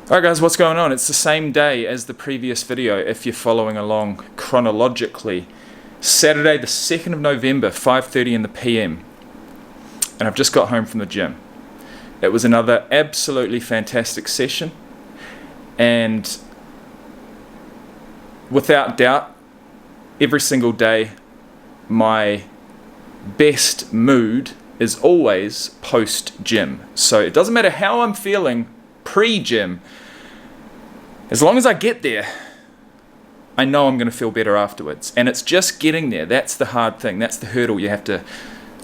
Alright guys, what's going on? It's the same day as the previous video if you're following along chronologically. Saturday the 2nd of November, 5:30 in the PM. And I've just got home from the gym. It was another absolutely fantastic session. And without doubt, every single day, my best mood is always post-gym. So it doesn't matter how I'm feeling pre-gym, as long as I get there, I know I'm going to feel better afterwards. And it's just getting there. That's the hard thing. That's the hurdle you have to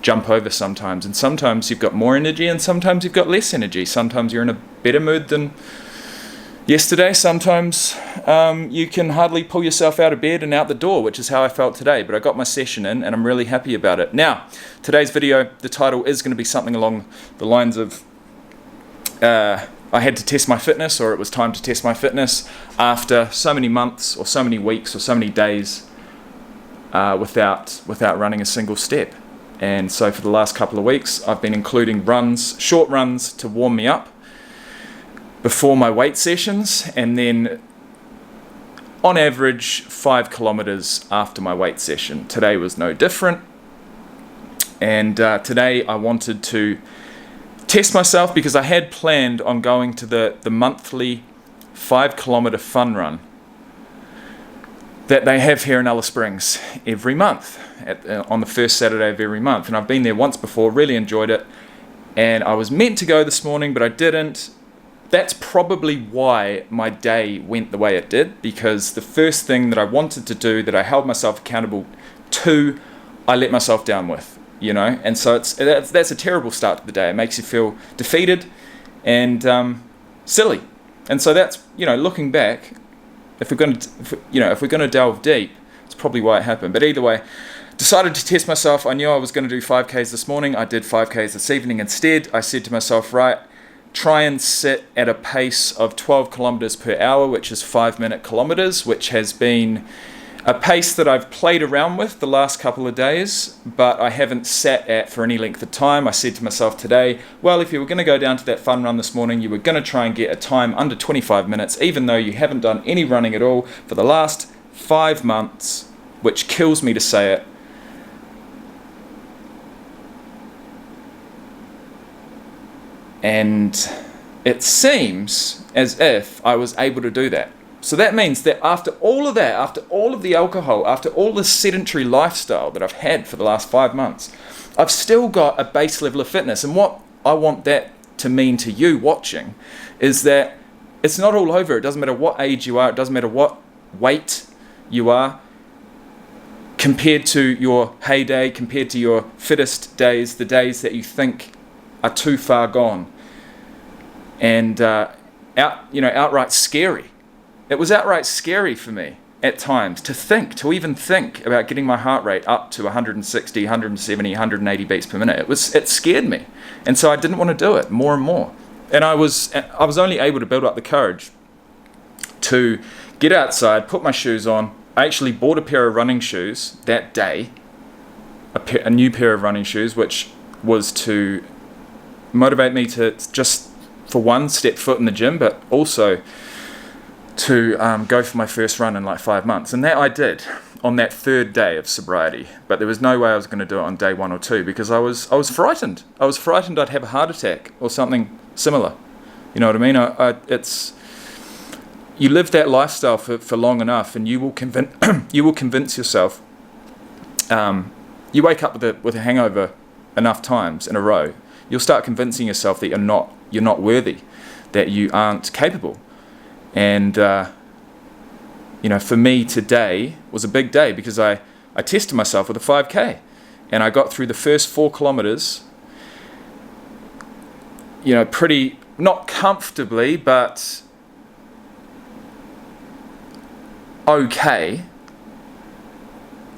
jump over sometimes. And sometimes you've got more energy and sometimes you've got less energy. Sometimes you're in a better mood than yesterday. Sometimes you can hardly pull yourself out of bed and out the door, which is how I felt today. But I got my session in and I'm really happy about it. Now, today's video, the title is going to be something along the lines of I had to test my fitness, or it was time to test my fitness after so many months or so many weeks or so many days without running a single step. And so for the last couple of weeks I've been including runs, short runs to warm me up before my weight sessions, and then on average 5 kilometers after my weight session. Today was no different, and today I wanted to test myself because I had planned on going to the monthly 5 kilometer fun run that they have here in Alice Springs every month on the first Saturday of every month. And I've been there once before, really enjoyed it, and I was meant to go this morning but I didn't. That's probably why my day went the way it did, because the first thing that I wanted to do, that I held myself accountable to, I let myself down with. You know, and so that's a terrible start to the day. It makes you feel defeated and silly. And so that's, you know, looking back, if we're going to delve deep, it's probably why it happened. But either way, decided to test myself. I knew I was going to do 5Ks this morning. I did 5Ks this evening instead. I said to myself, right, try and sit at a pace of 12 kilometers per hour, which is 5-minute kilometers, which has been a pace that I've played around with the last couple of days, but I haven't sat at for any length of time. I said to myself today, well, if you were going to go down to that fun run this morning, you were going to try and get a time under 25 minutes, even though you haven't done any running at all for the last 5 months, which kills me to say it. And it seems as if I was able to do that. So that means that after all of that, after all of the alcohol, after all the sedentary lifestyle that I've had for the last 5 months, I've still got a base level of fitness. And what I want that to mean to you watching is that it's not all over. It doesn't matter what age you are. It doesn't matter what weight you are. Compared to your heyday, compared to your fittest days, the days that you think are too far gone and outright scary. It was outright scary for me at times to even think about getting my heart rate up to 160, 170, 180 beats per minute. It scared me. And so I didn't want to do it more and more. And I was only able to build up the courage to get outside, put my shoes on. I actually bought a pair of running shoes that day, a new pair of running shoes, which was to motivate me to just, for one, step foot in the gym, but also to go for my first run in like 5 months. And that I did on that 3rd day of sobriety. But there was no way I was going to do it on day 1 or 2 because I was frightened. I was frightened I'd have a heart attack or something similar. You know what I mean? You live that lifestyle for long enough, and you will convince yourself. You wake up with a hangover enough times in a row, you'll start convincing yourself that you're not worthy, that you aren't capable. And for me today was a big day because I tested myself with a 5K, and I got through the first 4 kilometers, pretty, not comfortably, but okay,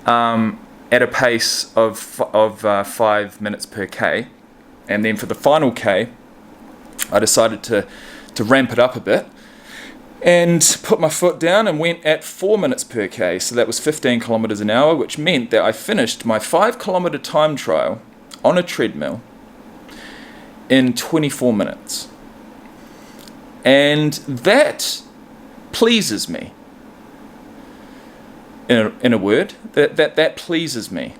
at a pace of 5 minutes per K. And then for the final K, I decided to ramp it up a bit and put my foot down and went at 4 minutes per K. So that was 15 kilometers an hour, which meant that I finished my 5 kilometer time trial on a treadmill in 24 minutes. And that pleases me. In a word, that pleases me.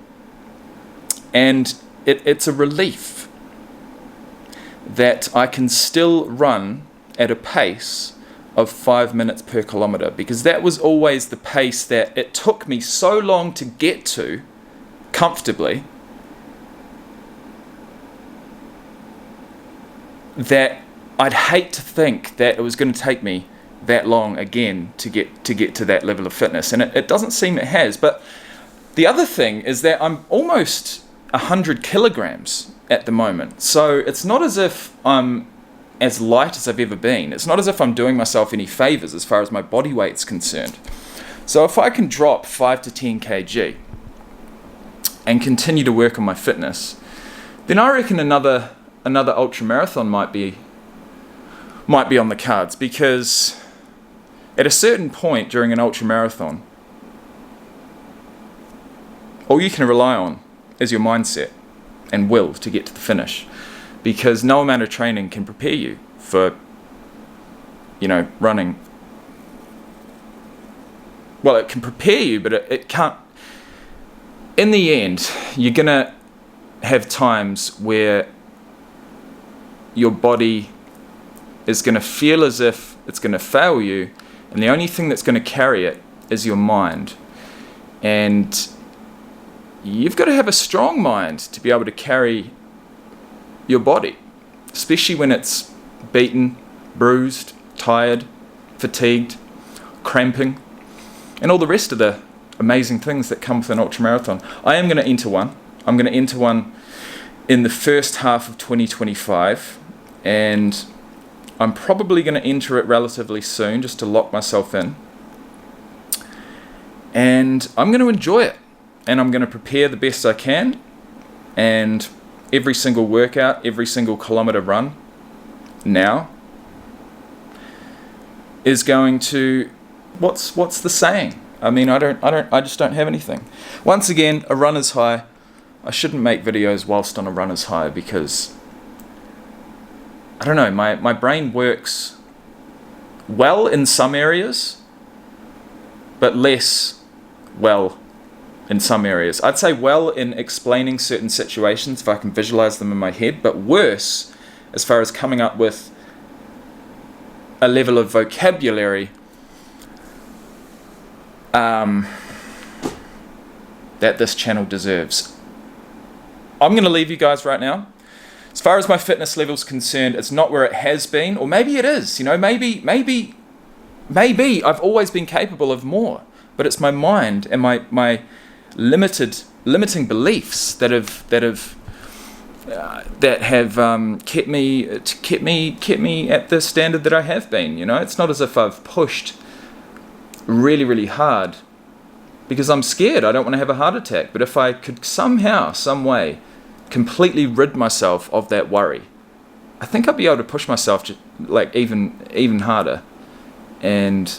And it's a relief that I can still run at a pace of 5 minutes per kilometre, because that was always the pace that it took me so long to get to comfortably, that I'd hate to think that it was going to take me that long again to get to that level of fitness, and it doesn't seem it has. But the other thing is that I'm almost 100 kilograms at the moment, so it's not as if I'm as light as I've ever been. It's not as if I'm doing myself any favors as far as my body weight's concerned. So if I can drop 5 to 10 kg and continue to work on my fitness, then I reckon another ultra marathon might be on the cards, because at a certain point during an ultra marathon, all you can rely on is your mindset and will to get to the finish, because no amount of training can prepare you for, running. Well, it can prepare you, but it can't. In the end, you're gonna have times where your body is going to feel as if it's going to fail you, and the only thing that's going to carry it is your mind. And you've got to have a strong mind to be able to carry your body, especially when it's beaten, bruised, tired, fatigued, cramping, and all the rest of the amazing things that come with an ultramarathon. I am going to enter one. I'm going to enter one in the first half of 2025, and I'm probably going to enter it relatively soon just to lock myself in. And I'm going to enjoy it, and I'm going to prepare the best I can, and every single workout, every single kilometer run now is going to, what's the saying? I mean, I just don't have anything. Once again, a runner's high. I shouldn't make videos whilst on a runner's high, because I don't know, my brain works well in some areas, but less well in some areas. I'd say well in explaining certain situations if I can visualize them in my head, but worse as far as coming up with a level of vocabulary that this channel deserves. I'm going to leave you guys right now. As far as my fitness level is concerned, it's not where it has been, or maybe it is. Maybe I've always been capable of more, but it's my mind and my limiting beliefs that have kept me at the standard that I have been. It's not as if I've pushed really, really hard because I'm scared. I don't want to have a heart attack. But if I could somehow, some way, completely rid myself of that worry, I think I'd be able to push myself even harder. And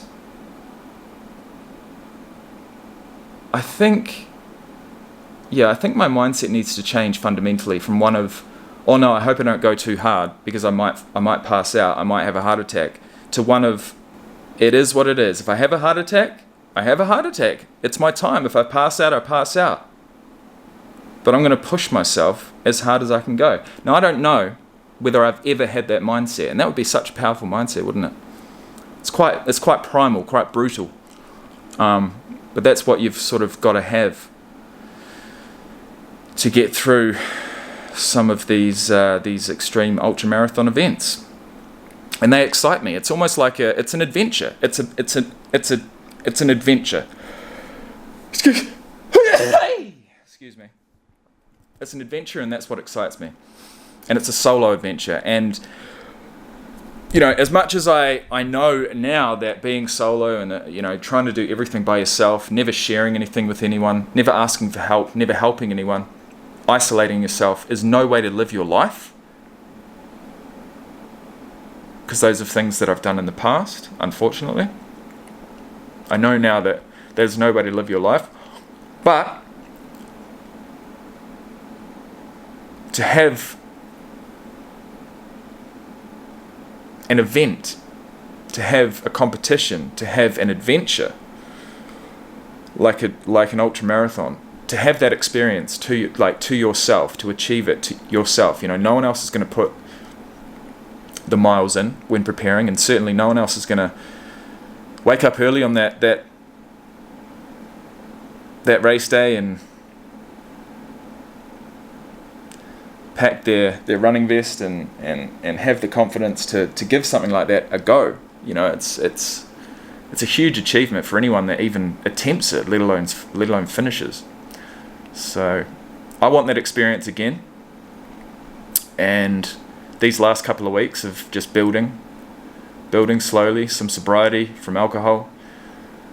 I think my mindset needs to change fundamentally from one of, oh no, I hope I don't go too hard because I might pass out, I might have a heart attack, to one of, it is what it is. If I have a heart attack, I have a heart attack. It's my time. If I pass out, I pass out. But I'm going to push myself as hard as I can go. Now, I don't know whether I've ever had that mindset, and that would be such a powerful mindset, wouldn't it? It's quite primal, quite brutal. But that's what you've sort of got to have to get through some of these extreme ultramarathon events. And they excite me. It's almost like it's an adventure. It's an adventure. Excuse me. It's an adventure, and that's what excites me. And it's a solo adventure. And as much as I know now that being solo and trying to do everything by yourself, never sharing anything with anyone, never asking for help, never helping anyone, isolating yourself is no way to live your life. Because those are things that I've done in the past, unfortunately. I know now that there's no way to live your life. But to have an event to have a competition, to have an adventure, like an ultra marathon, to have that experience to yourself, to achieve it to yourself. No one else is going to put the miles in when preparing, and certainly no one else is going to wake up early on that race day and pack their running vest and have the confidence to give something like that a go. It's a huge achievement for anyone that even attempts it, let alone finishes. So I want that experience again. And these last couple of weeks of just building slowly, some sobriety from alcohol,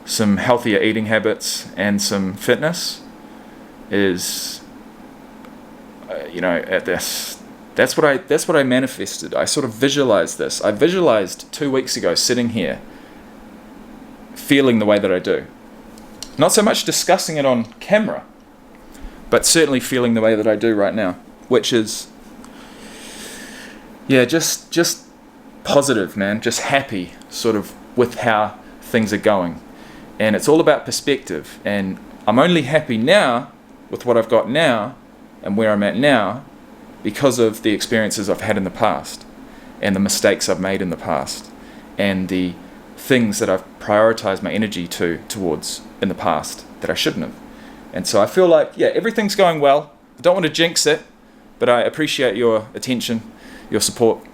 some healthier eating habits, and some fitness is, that's what I manifested. I sort of visualized this. I visualized 2 weeks ago sitting here, feeling the way that I do. Not so much discussing it on camera, but certainly feeling the way that I do right now, which is, just positive, man, just happy sort of with how things are going. And it's all about perspective, and I'm only happy now with what I've got now and where I'm at now because of the experiences I've had in the past and the mistakes I've made in the past and the things that I've prioritized my energy towards in the past that I shouldn't have. And so I feel like, everything's going well. I don't want to jinx it, but I appreciate your attention, your support.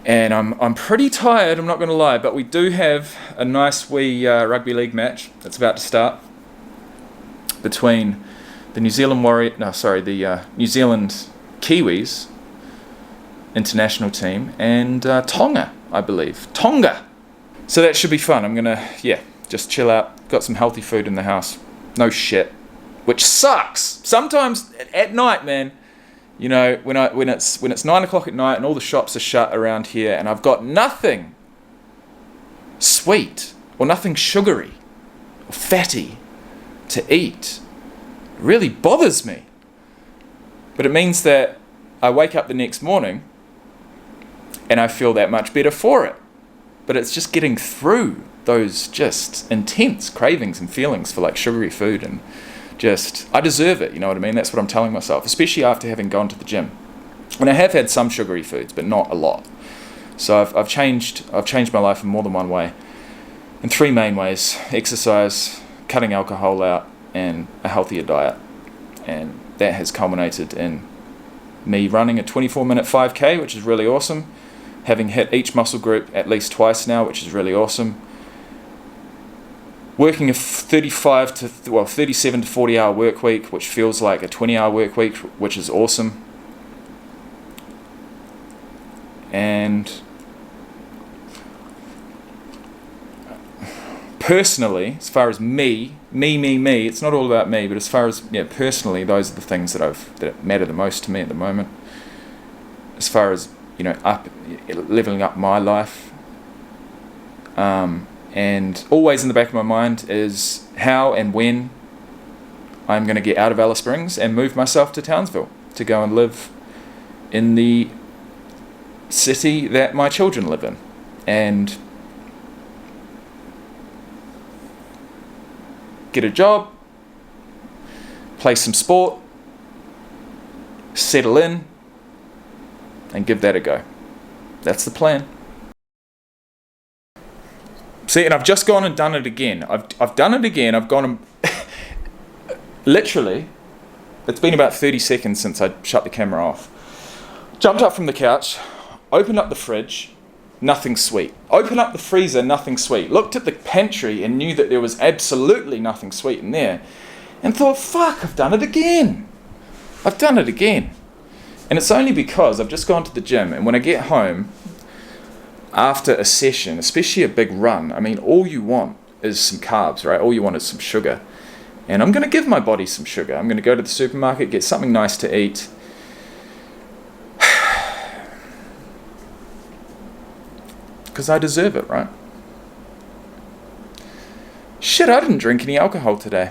And I'm pretty tired, I'm not going to lie, but we do have a nice wee rugby league match that's about to start between the New Zealand New Zealand Kiwis international team and Tonga, I believe. Tonga! So that should be fun. I'm going to, just chill out. Got some healthy food in the house. No shit. Which sucks! Sometimes at night, man, when it's 9 o'clock at night and all the shops are shut around here and I've got nothing sweet or nothing sugary or fatty to eat, it really bothers me. But it means that I wake up the next morning and I feel that much better for it. But it's just getting through those just intense cravings and feelings for like sugary food, and I deserve it, you know what I mean? That's what I'm telling myself, especially after having gone to the gym. And I have had some sugary foods, but not a lot. So I've changed my life in more than one way. In 3 main ways: exercise, cutting alcohol out, and a healthier diet. And that has culminated in me running a 24-minute 5K, which is really awesome. Having hit each muscle group at least twice now, which is really awesome. Working a 37 to 40 hour work week, which feels like a 20-hour work week, which is awesome. And personally, as far as me, it's not all about me, but as far as personally, those are the things that matter the most to me at the moment. As far as leveling up my life, and always in the back of my mind is how and when I'm going to get out of Alice Springs and move myself to Townsville to go and live in the city that my children live in, and get a job, play some sport, settle in, and give that a go. That's the plan. See, and I've just gone and done it again. I've done it again. I've gone and literally, it's been about 30 seconds since I shut the camera off. Jumped up from the couch, opened up the fridge, nothing sweet. Opened up the freezer, nothing sweet. Looked at the pantry and knew that there was absolutely nothing sweet in there, and thought, fuck, I've done it again. I've done it again. And it's only because I've just gone to the gym, and when I get home after a session, especially a big run, I mean, all you want is some carbs, right? All you want is some sugar. And I'm going to give my body some sugar. I'm going to go to the supermarket, get something nice to eat. Because I deserve it, right? Shit, I didn't drink any alcohol today.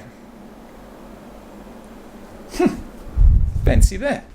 Fancy that.